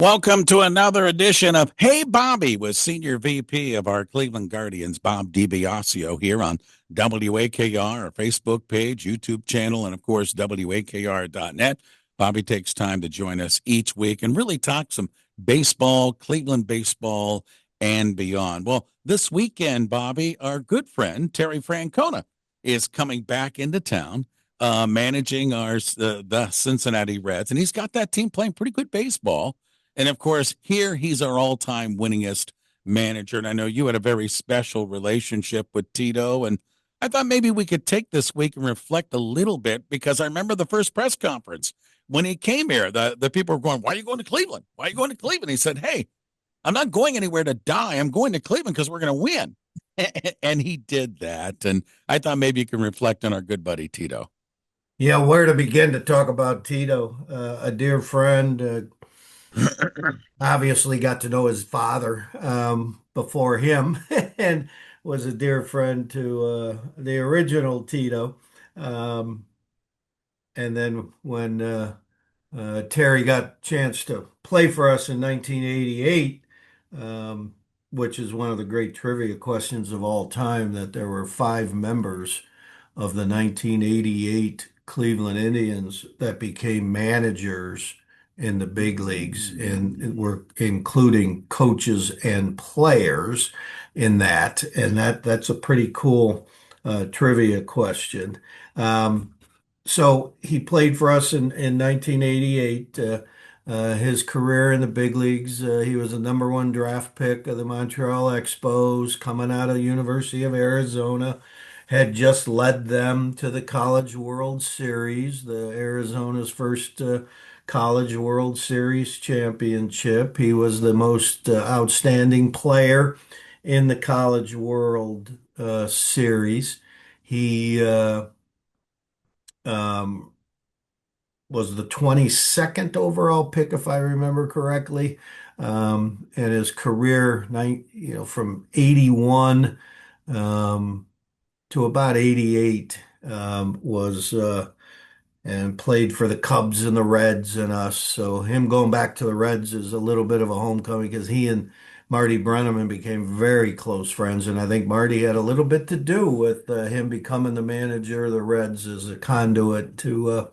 Welcome to another edition of Hey Bobby with Senior VP of our Cleveland Guardians, Bob DiBiasio, here on WAKR, our Facebook page, YouTube channel, and of course, WAKR.net. Bobby takes time to join us each week and really talk some baseball, Cleveland baseball, and beyond. Well, this weekend, Bobby, our good friend, Terry Francona, is coming back into town. Managing the Cincinnati Reds, and he's got that team playing pretty good baseball. And of course, here he's our all-time winningest manager. And I know you had a very special relationship with Tito. And I thought maybe we could take this week and reflect a little bit because I remember the first press conference when he came here. The people were going, "Why are you going to Cleveland? Why are you going to Cleveland?" He said, "Hey, I'm not going anywhere to die. I'm going to Cleveland because we're going to win." And he did that. And I thought maybe you can reflect on our good buddy Tito. Yeah, where to begin to talk about Tito? A dear friend, obviously got to know his father before him and was a dear friend to the original Tito. Um, and then when Terry got a chance to play for us in 1988, um, which is one of the great trivia questions of all time, that there were five members of the 1988 Cleveland Indians that became managers in the big leagues, and were including coaches and players in that. And that's a pretty cool trivia question. Um, so he played for us in 1988. His career in the big leagues, he was a number one draft pick of the Montreal Expos, coming out of the University of Arizona, had just led them to the College World Series, the Arizona's first College World Series championship. He was the most outstanding player in the College World Series. He um, was the 22nd overall pick, if I remember correctly. And his career, from 81 um, to about 88, was and played for the Cubs and the Reds and us. So him going back to the Reds is a little bit of a homecoming because he and Marty Brennaman became very close friends, and I think Marty had a little bit to do with him becoming the manager of the Reds as a conduit to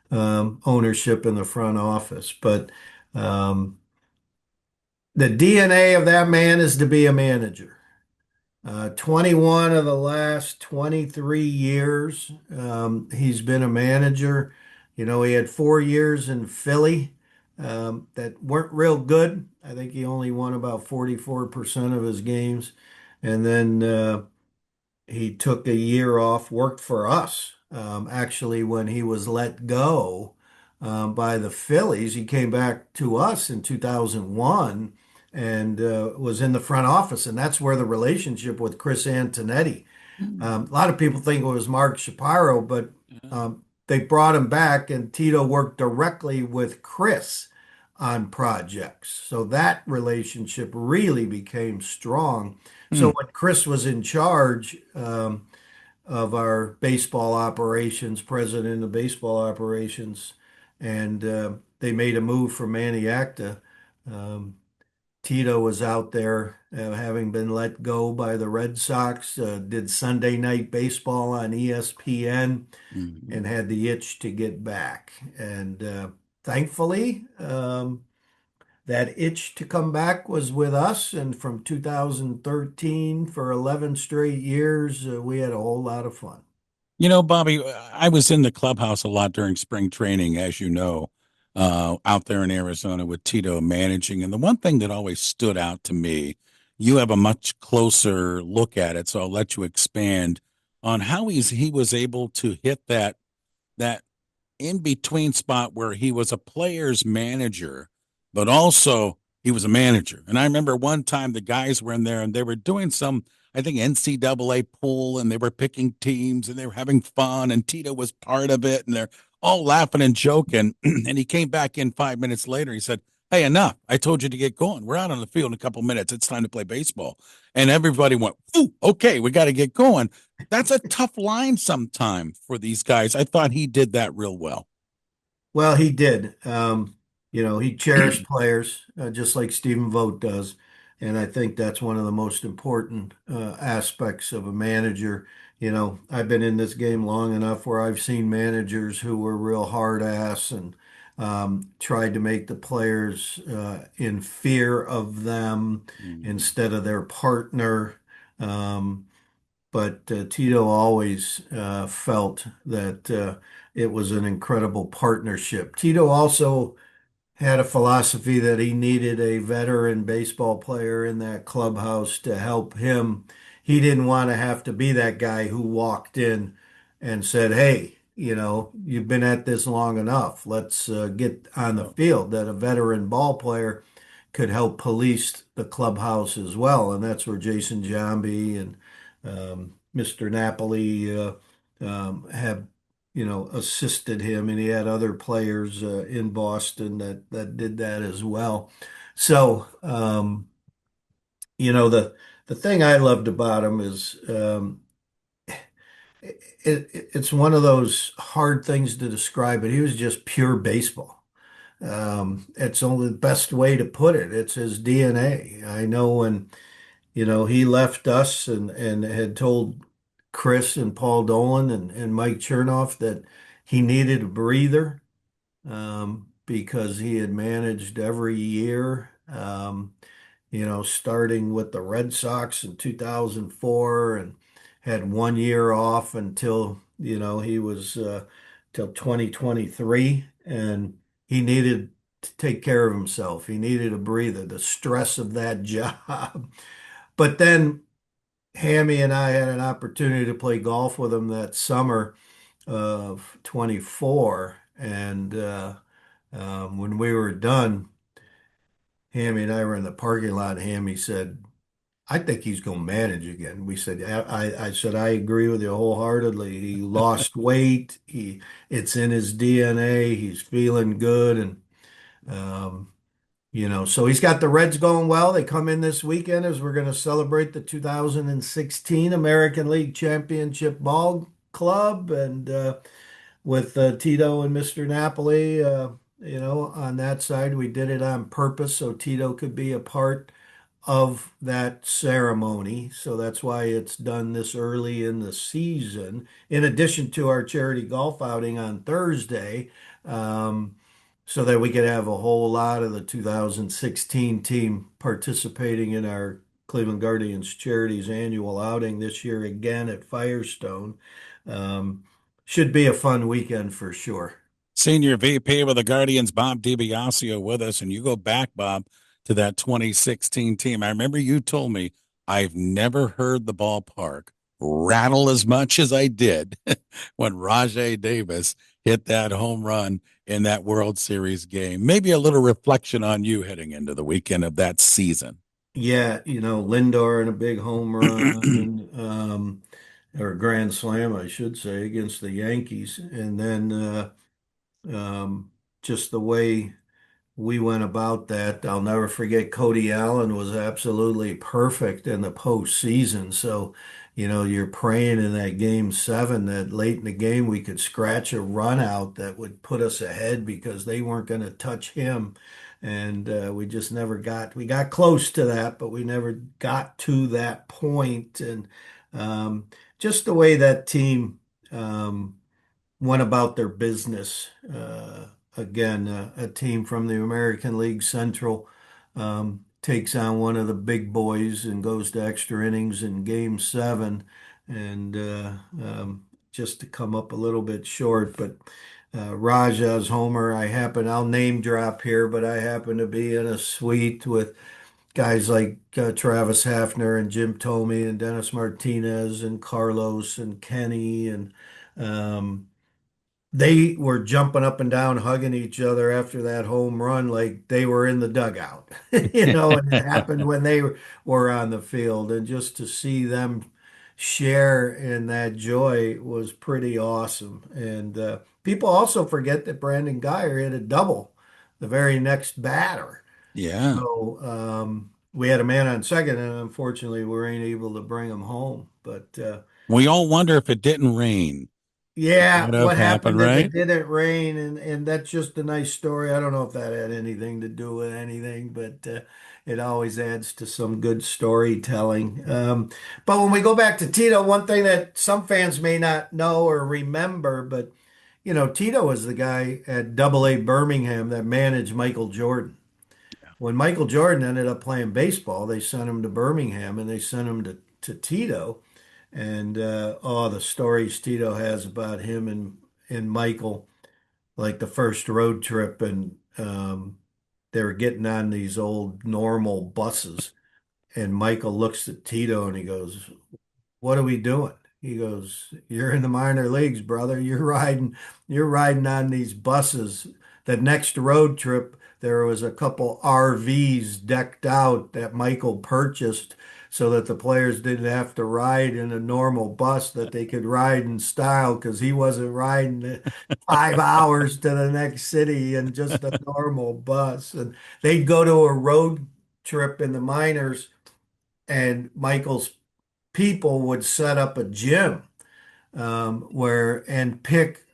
ownership in the front office. But um, the DNA of that man is to be a manager. 21 of the last 23 years, he's been a manager. You know, he had 4 years in Philly that weren't real good. I think he only won about 44% of his games. And then he took a year off, worked for us. Actually, when he was let go by the Phillies, he came back to us in 2001 and was in the front office. And that's where the relationship with Chris Antonetti. A lot of people think it was Mark Shapiro, but they brought him back, and Tito worked directly with Chris on projects. So that relationship really became strong. So Hmm. when Chris was in charge of our baseball operations, president of baseball operations, and they made a move for Maniacta, um, Tito was out there having been let go by the Red Sox, did Sunday night baseball on ESPN, Hmm. and had the itch to get back. And thankfully, that itch to come back was with us. And from 2013 for 11 straight years, we had a whole lot of fun. You know, Bobby, I was in the clubhouse a lot during spring training, as you know, out there in Arizona with Tito managing. And the one thing that always stood out to me, you have a much closer look at it, so I'll let you expand on how he was able to hit that in between spot where he was a player's manager, but also he was a manager. And I remember one time the guys were in there and they were doing some, I think, NCAA pool, and they were picking teams and they were having fun. And Tito was part of it. And they're all laughing and joking. And he came back in 5 minutes later. He said, "Hey, enough. I told you to get going. We're out on the field in a couple minutes. It's time to play baseball." And everybody went, "Ooh, okay, we got to get going." That's a tough line sometime for these guys. I thought he did that real well. Well, he did. He cherished players just like Stephen Vogt does. And I think that's one of the most important aspects of a manager. I've been in this game long enough where I've seen managers who were real hard ass and tried to make the players in fear of them Mhm. instead of their partner. Um, but Tito always felt that it was an incredible partnership. Tito also had a philosophy that he needed a veteran baseball player in that clubhouse to help him. He didn't want to have to be that guy who walked in and said, "Hey, you've been at this long enough. Let's get on the Oh, field." That a veteran ball player could help police the clubhouse as well, and that's where Jason Giambi and Mr. Napoli have assisted him, and he had other players in Boston that did that as well. So, the thing I loved about him is it's one of those hard things to describe, but he was just pure baseball. It's only the best way to put it. It's his DNA. I know when, he left us and had told Chris and Paul Dolan and Mike Chernoff that he needed a breather because he had managed every year, starting with the Red Sox in 2004 and had 1 year off until, he was till 2023. And he needed to take care of himself. He needed a breather, the stress of that job. But then Hammy and I had an opportunity to play golf with him that summer of 24. And when we were done, Hammy and I were in the parking lot. Hammy said, "I think he's going to manage again." We said, I said, "I agree with you wholeheartedly. He lost weight. It's in his DNA. He's feeling good." And, so he's got the Reds going well. They come in this weekend as we're going to celebrate the 2016 American League Championship Ball Club. And, with Tito and Mr. Napoli, on that side, we did it on purpose so Tito could be a part of that ceremony. So that's why it's done this early in the season, in addition to our charity golf outing on Thursday, um, so that we could have a whole lot of the 2016 team participating in our Cleveland Guardians Charities annual outing this year again at Firestone. Um, should be a fun weekend for sure. Senior VP with the Guardians, Bob DiBiasio, with us. And you go back, Bob, to that 2016 team. I remember you told me I've never heard the ballpark rattle as much as I did when Rajay Davis hit that home run in that World Series game. Maybe a little reflection on you heading into the weekend of that season. Yeah, Lindor in a big home run, or a grand slam, I should say, against the Yankees. And then um, just the way we went about that. I'll never forget Cody Allen was absolutely perfect in the postseason. So, you're praying in that game 7 that late in the game we could scratch a run out that would put us ahead because they weren't going to touch him. And we just never we got close to that, but we never got to that point. And um, just the way that team went about their business. Again, a team from the American League Central takes on one of the big boys and goes to extra innings in game 7, and just to come up a little bit short. But Raja's homer, I'll name drop here, but I happen to be in a suite with guys like Travis Hafner and Jim Thome and Dennis Martinez and Carlos and Kenny and um, they were jumping up and down, hugging each other after that home run, like they were in the dugout, and it happened when they were on the field. And just to see them share in that joy was pretty awesome. And people also forget that Brandon Guyer hit a double the very next batter. Yeah. So we had a man on second, and unfortunately, we ain't able to bring him home. But We all wonder if it didn't rain. Yeah, Could have what happened, happened if it right? didn't rain? And that's just a nice story. I don't know if that had anything to do with anything, but it always adds to some good storytelling. But when we go back to Tito, one thing that some fans may not know or remember, but Tito was the guy at Double A Birmingham that managed Michael Jordan. When Michael Jordan ended up playing baseball, they sent him to Birmingham and they sent him to Tito. And the stories Tito has about him and Michael, like the first road trip, and they were getting on these old normal buses, and Michael looks at Tito and he goes, "What are we doing?" He goes, "You're in the minor leagues, brother. You're riding on these buses." The next road trip, there was a couple RVs decked out that Michael purchased so that the players didn't have to ride in a normal bus, that they could ride in style because he wasn't riding 5 hours to the next city in just a normal bus. And they'd go to a road trip in the minors, and Michael's people would set up a gym where and pick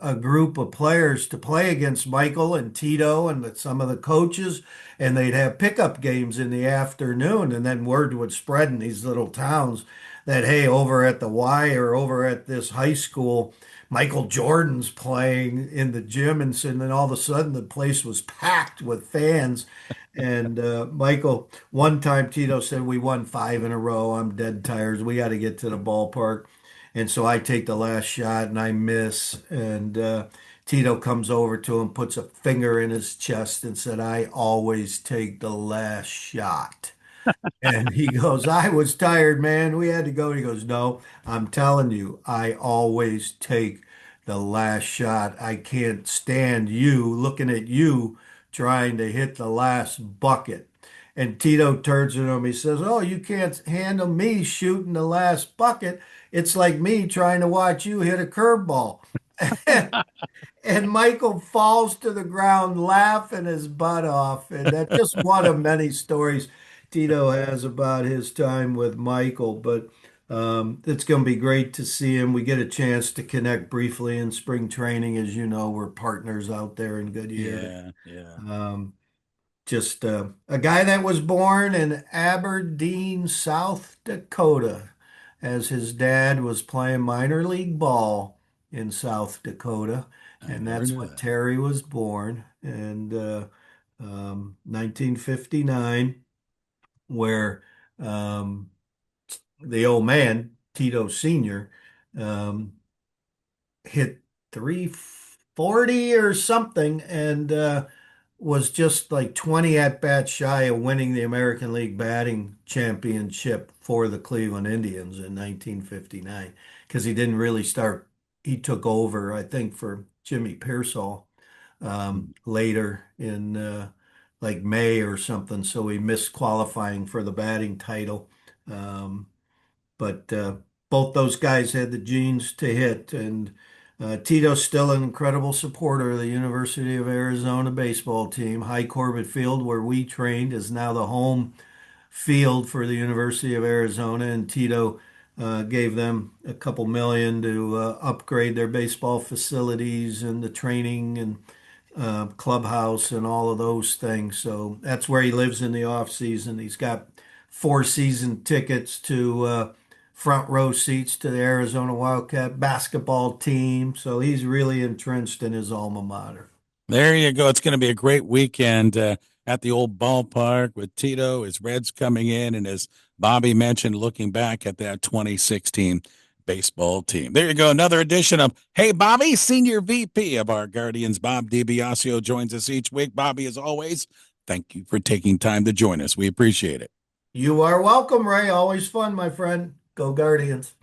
a group of players to play against Michael and Tito and some of the coaches, and they'd have pickup games in the afternoon, and then word would spread in these little towns that hey, over at the Y or over at this high school, Michael Jordan's playing in the gym, and then all of a sudden the place was packed with fans. And Michael, one time Tito said, "We won five in a row. I'm dead tired. We got to get to the ballpark." And so I take the last shot and I miss. And Tito comes over to him, puts a finger in his chest and said, "I always take the last shot." And he goes, "I was tired, man. We had to go." He goes, "No, I'm telling you, I always take the last shot. I can't stand you looking at you trying to hit the last bucket." And Tito turns to him. He says, "Oh, you can't handle me shooting the last bucket. It's like me trying to watch you hit a curveball." And Michael falls to the ground laughing his butt off. And that's just one of many stories Tito has about his time with Michael. But it's going to be great to see him. We get a chance to connect briefly in spring training. As you know, we're partners out there in Goodyear. Yeah, yeah. Um, just a guy that was born in Aberdeen, South Dakota, as his dad was playing minor league ball in South Dakota. I And never that's knew when that. Terry was born in 1959, where um, the old man, Tito Sr., um, hit 340 or something, and was just like 20 at bats shy of winning the American League batting championship for the Cleveland Indians in 1959, because he didn't really start. He took over, I think, for Jimmy Pearsall later in like May or something, so he missed qualifying for the batting title. Um, but both those guys had the genes to hit, and Tito's still an incredible supporter of the University of Arizona baseball team. High Corbett Field, where we trained, is now the home field for the University of Arizona, and Tito gave them a couple million to upgrade their baseball facilities and the training and clubhouse and all of those things. So that's where he lives in the off season. He's got four season tickets to front row seats to the Arizona Wildcat basketball team. So he's really entrenched in his alma mater. There you go. It's going to be a great weekend at the old ballpark with Tito, his Reds coming in, and as Bobby mentioned, looking back at that 2016 baseball team. There you go. Another edition of Hey Bobby, Senior VP of our Guardians. Bob DiBiasio joins us each week. Bobby, as always, thank you for taking time to join us. We appreciate it. You are welcome, Ray. Always fun, my friend. Go Guardians.